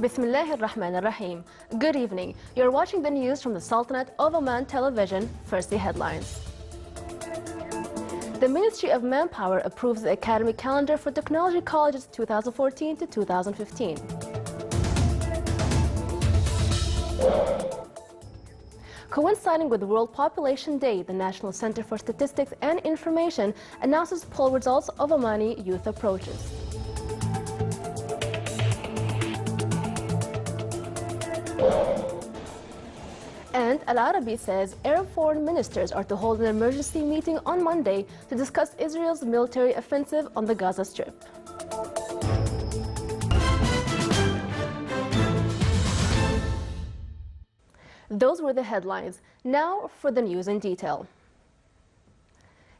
Bismillah ar-Rahman ar-Rahim. Good evening. You're watching the news from the Sultanate of Oman Television. First, the headlines. The Ministry of Manpower approves the academic calendar for technology colleges 2014 to 2015. Coinciding with World Population Day, the National Center for Statistics and Information announces poll results of Omani youth approaches. And Al-Arabi says Arab foreign ministers are to hold an emergency meeting on Monday to discuss Israel's military offensive on the Gaza Strip. Those were the headlines. Now for the news in detail.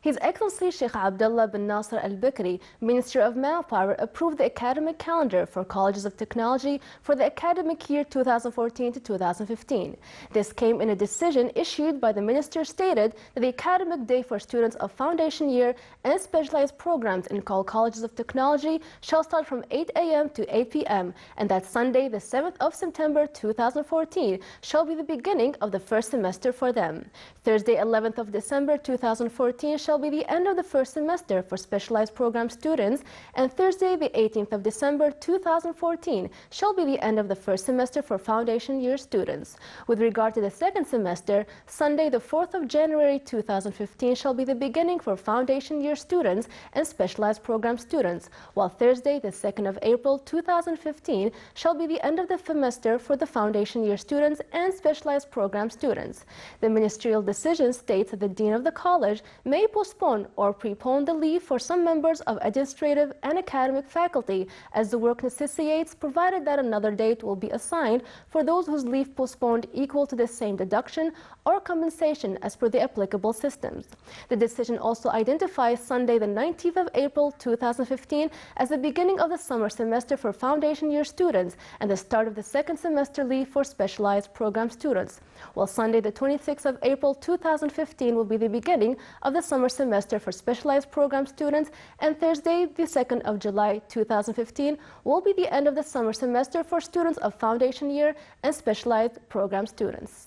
His Excellency Sheikh Abdullah bin Nasser al-Bikri, Minister of Manpower, approved the academic calendar for colleges of technology for the academic year 2014 to 2015. This came in a decision issued by the minister stated that the academic day for students of foundation year and specialized programs in all colleges of technology shall start from 8 a.m. to 8 p.m. and that Sunday, the 7th of September 2014, shall be the beginning of the first semester for them. Thursday, 11th of December 2014 shall be the end of the first semester for specialized program students, and Thursday, the 18th of December 2014 shall be the end of the first semester for foundation year students. With regard to the second semester, Sunday, the 4th of January 2015 shall be the beginning for foundation year students and specialized program students, while Thursday, the 2nd of April 2015 shall be the end of the semester for the foundation year students and specialized program students. The ministerial decision states that the dean of the college may postpone or prepone the leave for some members of administrative and academic faculty as the work necessitates, provided that another date will be assigned for those whose leave postponed equal to the same deduction or compensation as per the applicable systems. The decision also identifies Sunday, the 19th of April 2015 as the beginning of the summer semester for foundation year students and the start of the second semester leave for specialized program students, while Sunday, the 26th of April 2015 will be the beginning of the summer semester for specialized program students, and Thursday, the 2nd of July 2015 will be the end of the summer semester for students of foundation year and specialized program students.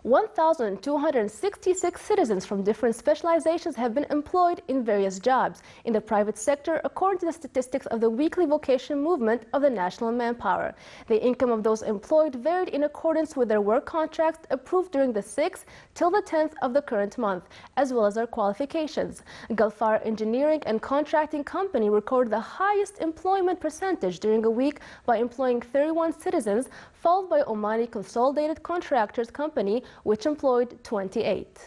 1,266 citizens from different specializations have been employed in various jobs in the private sector, according to the statistics of the weekly vocation movement of the National Manpower. The income of those employed varied in accordance with their work contracts approved during the 6th till the 10th of the current month, as well as their qualifications. Gulfar Engineering and Contracting Company recorded the highest employment percentage during a week by employing 31 citizens, followed by Omani Consolidated Contractors Company, which employed 28.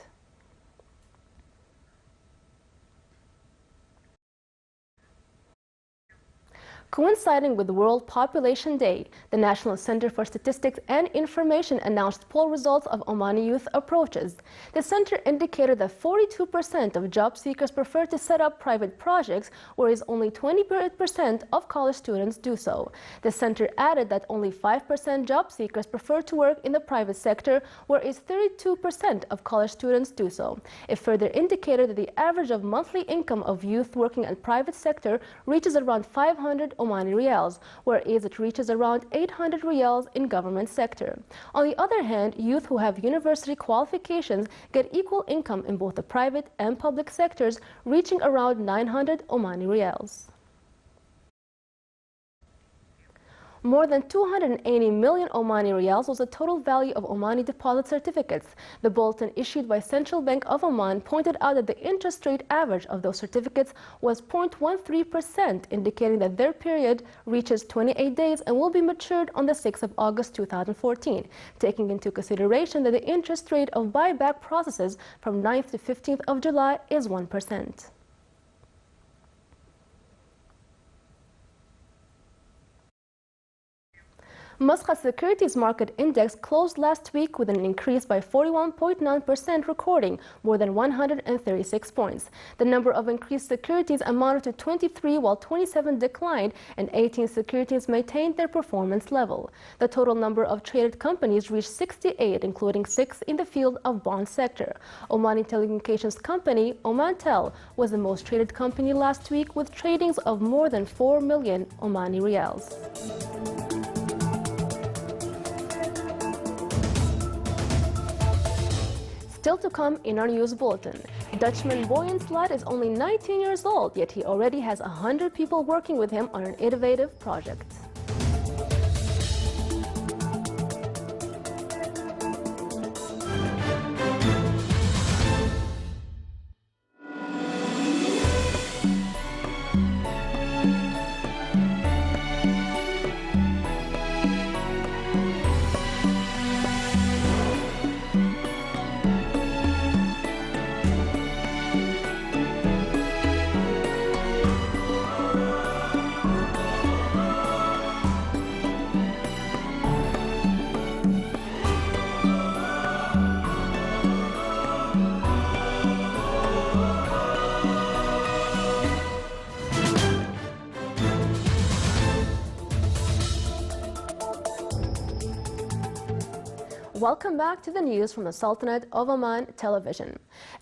Coinciding with World Population Day, the National Center for Statistics and Information announced poll results of Omani youth approaches. The center indicated that 42% of job seekers prefer to set up private projects, whereas only 20% of college students do so. The center added that only 5% job seekers prefer to work in the private sector, whereas 32% of college students do so. It further indicated that the average of monthly income of youth working in private sector reaches around 500 Omani riyals, whereas it reaches around 800 riyals in government sector. On the other hand, youth who have university qualifications get equal income in both the private and public sectors, reaching around 900 Omani riyals. More than 280 million Omani riyals was the total value of Omani deposit certificates. The bulletin issued by Central Bank of Oman pointed out that the interest rate average of those certificates was 0.13%, indicating that their period reaches 28 days and will be matured on the 6th of August 2014, taking into consideration that the interest rate of buyback processes from 9th to 15th of July is 1%. Muscat Securities Market Index closed last week with an increase by 41.9%, recording more than 136 points. The number of increased securities amounted to 23, while 27 declined and 18 securities maintained their performance level. The total number of traded companies reached 68, including 6 in the field of bond sector. Omani telecommunications company Omantel was the most traded company last week, with tradings of more than 4 million Omani riyals. Still to come in our news bulletin, Dutchman Boyan Slat is only 19 years old, yet he already has 100 people working with him on an innovative project. Welcome back to the news from the Sultanate of Oman television.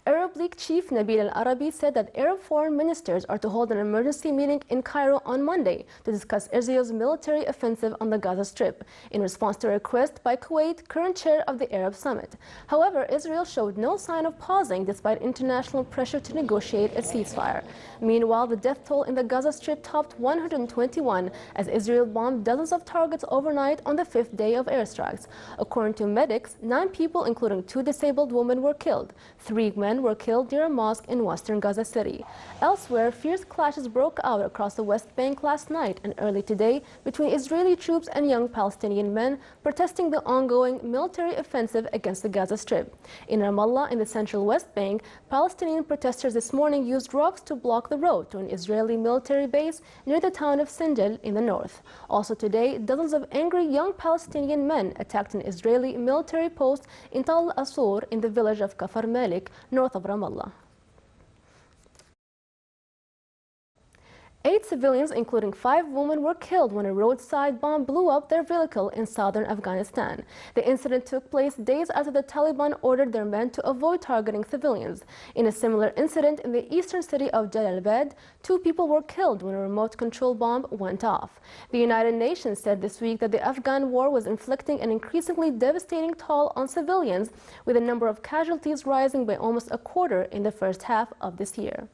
Arab League chief Nabil Al-Arabi said that Arab foreign ministers are to hold an emergency meeting in Cairo on Monday to discuss Israel's military offensive on the Gaza Strip, in response to a request by Kuwait, current chair of the Arab Summit. However, Israel showed no sign of pausing despite international pressure to negotiate a ceasefire. Meanwhile, the death toll in the Gaza Strip topped 121 as Israel bombed dozens of targets overnight on the 5th day of airstrikes. According to medics, 9 people, including 2 disabled women, were killed. 3 men were killed near a mosque in western Gaza City. Elsewhere, fierce clashes broke out across the West Bank last night and early today between Israeli troops and young Palestinian men protesting the ongoing military offensive against the Gaza Strip. In Ramallah, in the central West Bank, Palestinian protesters this morning used rocks to block the road to an Israeli military base near the town of Sinjar in the north. Also today, dozens of angry young Palestinian men attacked an Israeli military post in Tal al-Asur in the village of Kafar Malik, north of Ramallah. 8 civilians, including 5 women, were killed when a roadside bomb blew up their vehicle in southern Afghanistan. The incident took place days after the Taliban ordered their men to avoid targeting civilians. In a similar incident in the eastern city of Jalalabad, 2 people were killed when a remote control bomb went off. The United Nations said this week that the Afghan war was inflicting an increasingly devastating toll on civilians, with the number of casualties rising by almost a quarter in the first half of this year.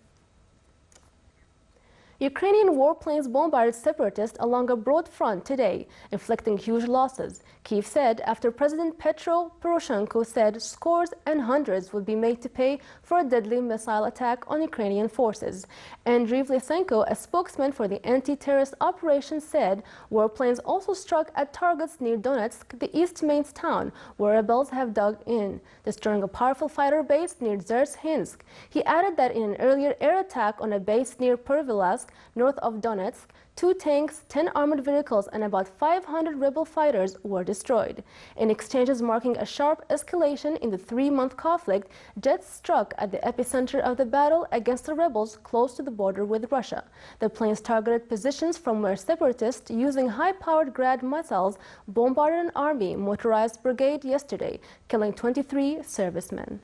Ukrainian warplanes bombarded separatists along a broad front today, inflicting huge losses, Kyiv said, after President Petro Poroshenko said scores and hundreds would be made to pay for a deadly missile attack on Ukrainian forces. Andriy Vlesenko, a spokesman for the anti-terrorist operation, said warplanes also struck at targets near Donetsk, the East Main's town, where rebels have dug in, destroying a powerful fighter base near Dzerzhinsk. He added that in an earlier air attack on a base near Pervilask, north of Donetsk, 2 tanks, 10 armored vehicles, and about 500 rebel fighters were destroyed. In exchanges marking a sharp escalation in the 3-month conflict, jets struck at the epicenter of the battle against the rebels close to the border with Russia. The planes targeted positions from where separatists, using high-powered Grad missiles, bombarded an army motorized brigade yesterday, killing 23 servicemen.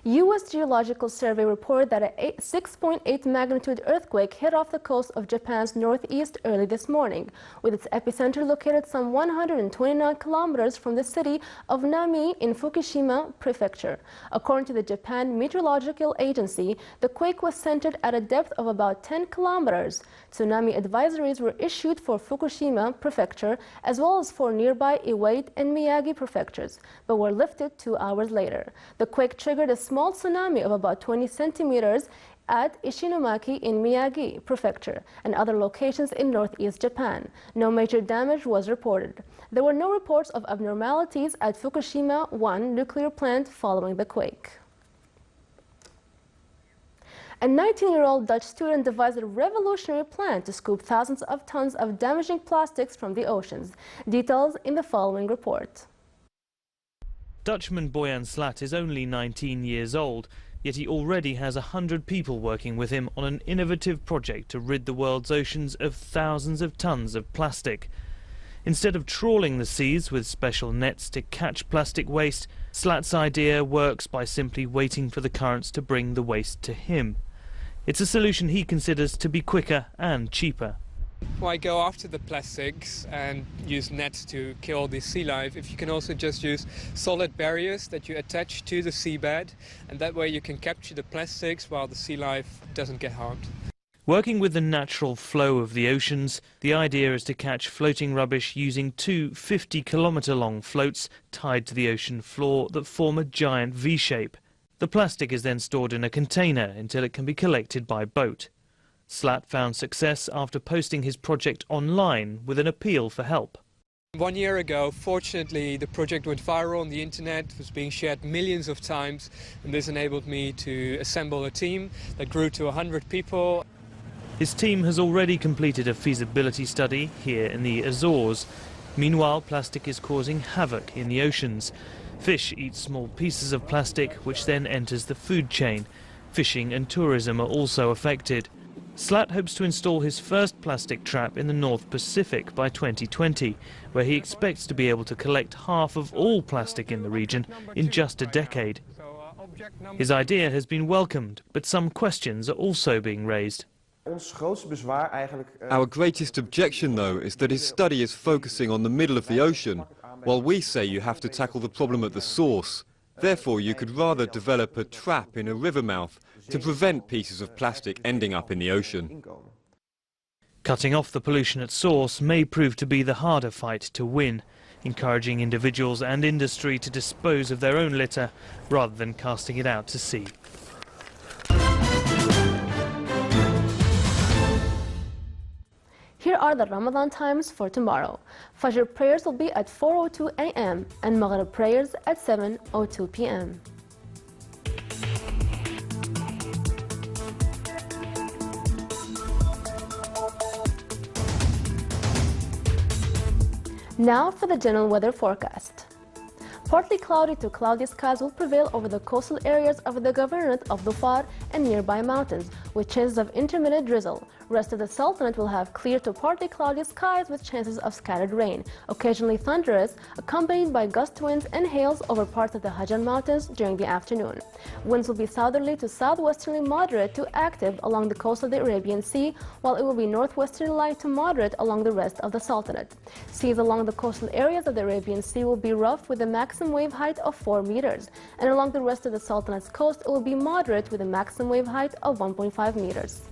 U.S. Geological Survey reported that a 6.8 magnitude earthquake hit off the coast of Japan's northeast early this morning, with its epicenter located some 129 kilometers from the city of Nami in Fukushima Prefecture. According to the Japan Meteorological Agency, the quake was centered at a depth of about 10 kilometers. Tsunami advisories were issued for Fukushima Prefecture as well as for nearby Iwate and Miyagi prefectures, but were lifted 2 hours later. The quake triggered a small tsunami of about 20 centimeters at Ishinomaki in Miyagi Prefecture and other locations in northeast Japan. No major damage was reported. There were no reports of abnormalities at Fukushima 1 nuclear plant following the quake. A 19-year-old Dutch student devised a revolutionary plan to scoop thousands of tons of damaging plastics from the oceans. Details in the following report. Dutchman Boyan Slat is only 19 years old, yet he already has 100 people working with him on an innovative project to rid the world's oceans of thousands of tons of plastic. Instead of trawling the seas with special nets to catch plastic waste, Slat's idea works by simply waiting for the currents to bring the waste to him. It's a solution he considers to be quicker and cheaper. Why go after the plastics and use nets to kill the sea life if you can also just use solid barriers that you attach to the seabed, and that way you can capture the plastics while the sea life doesn't get harmed. Working with the natural flow of the oceans, the idea is to catch floating rubbish using two 50-kilometre-long floats tied to the ocean floor that form a giant V-shape. The plastic is then stored in a container until it can be collected by boat. Slat found success after posting his project online with an appeal for help. 1 year ago, fortunately, the project went viral on the internet, was being shared millions of times, and this enabled me to assemble a team that grew to 100 people. His team has already completed a feasibility study here in the Azores. Meanwhile, plastic is causing havoc in the oceans. Fish eat small pieces of plastic, which then enters the food chain. Fishing and tourism are also affected. Slat hopes to install his first plastic trap in the North Pacific by 2020, where he expects to be able to collect half of all plastic in the region in just a decade. His idea has been welcomed, but some questions are also being raised. Our greatest objection, though, is that his study is focusing on the middle of the ocean, while we say you have to tackle the problem at the source. Therefore, you could rather develop a trap in a river mouth to prevent pieces of plastic ending up in the ocean. Cutting off the pollution at source may prove to be the harder fight to win, encouraging individuals and industry to dispose of their own litter rather than casting it out to sea. Here are the Ramadan times for tomorrow. Fajr prayers will be at 4:02 a.m. and Maghrib prayers at 7:02 p.m. Now for the general weather forecast. Partly cloudy to cloudy skies will prevail over the coastal areas of the Governorate of Dhofar and nearby mountains, with chances of intermittent drizzle. Rest of the Sultanate will have clear to partly cloudy skies with chances of scattered rain, occasionally thunderous, accompanied by gust winds and hails over parts of the Hajan Mountains during the afternoon. Winds will be southerly to southwesterly moderate to active along the coast of the Arabian Sea, while it will be northwesterly light to moderate along the rest of the Sultanate. Seas along the coastal areas of the Arabian Sea will be rough with a maximum wave height of 4 meters, and along the rest of the Sultanate's coast it will be moderate with a maximum wave height of 1.5 meters.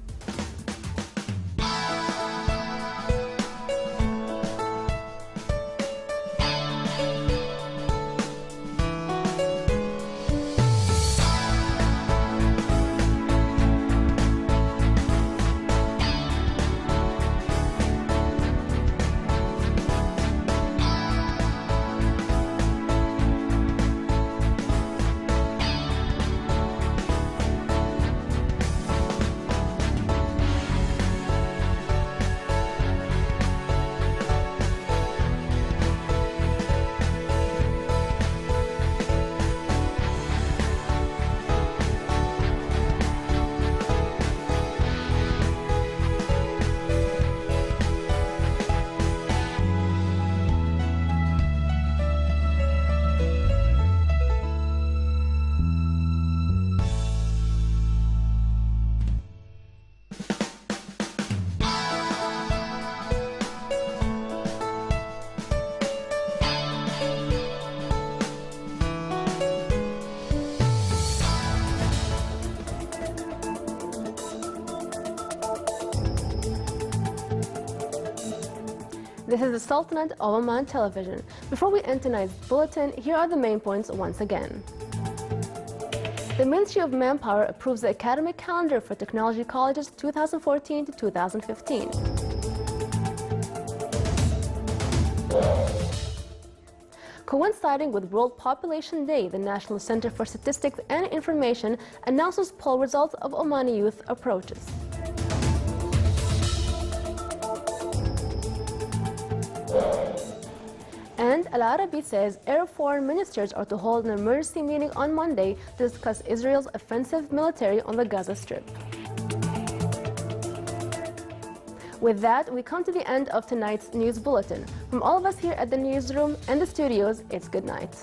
This is the Sultanate of Oman television. Before we end tonight's bulletin, here are the main points once again. The Ministry of Manpower approves the academic calendar for technology colleges 2014 to 2015. Coinciding with World Population Day, the National Center for Statistics and Information announces poll results of Omani youth approaches. And Al Arabi says Arab foreign ministers are to hold an emergency meeting on Monday to discuss Israel's offensive military on the Gaza Strip. With that, we come to the end of tonight's news bulletin. From all of us here at the newsroom and the studios, it's good night.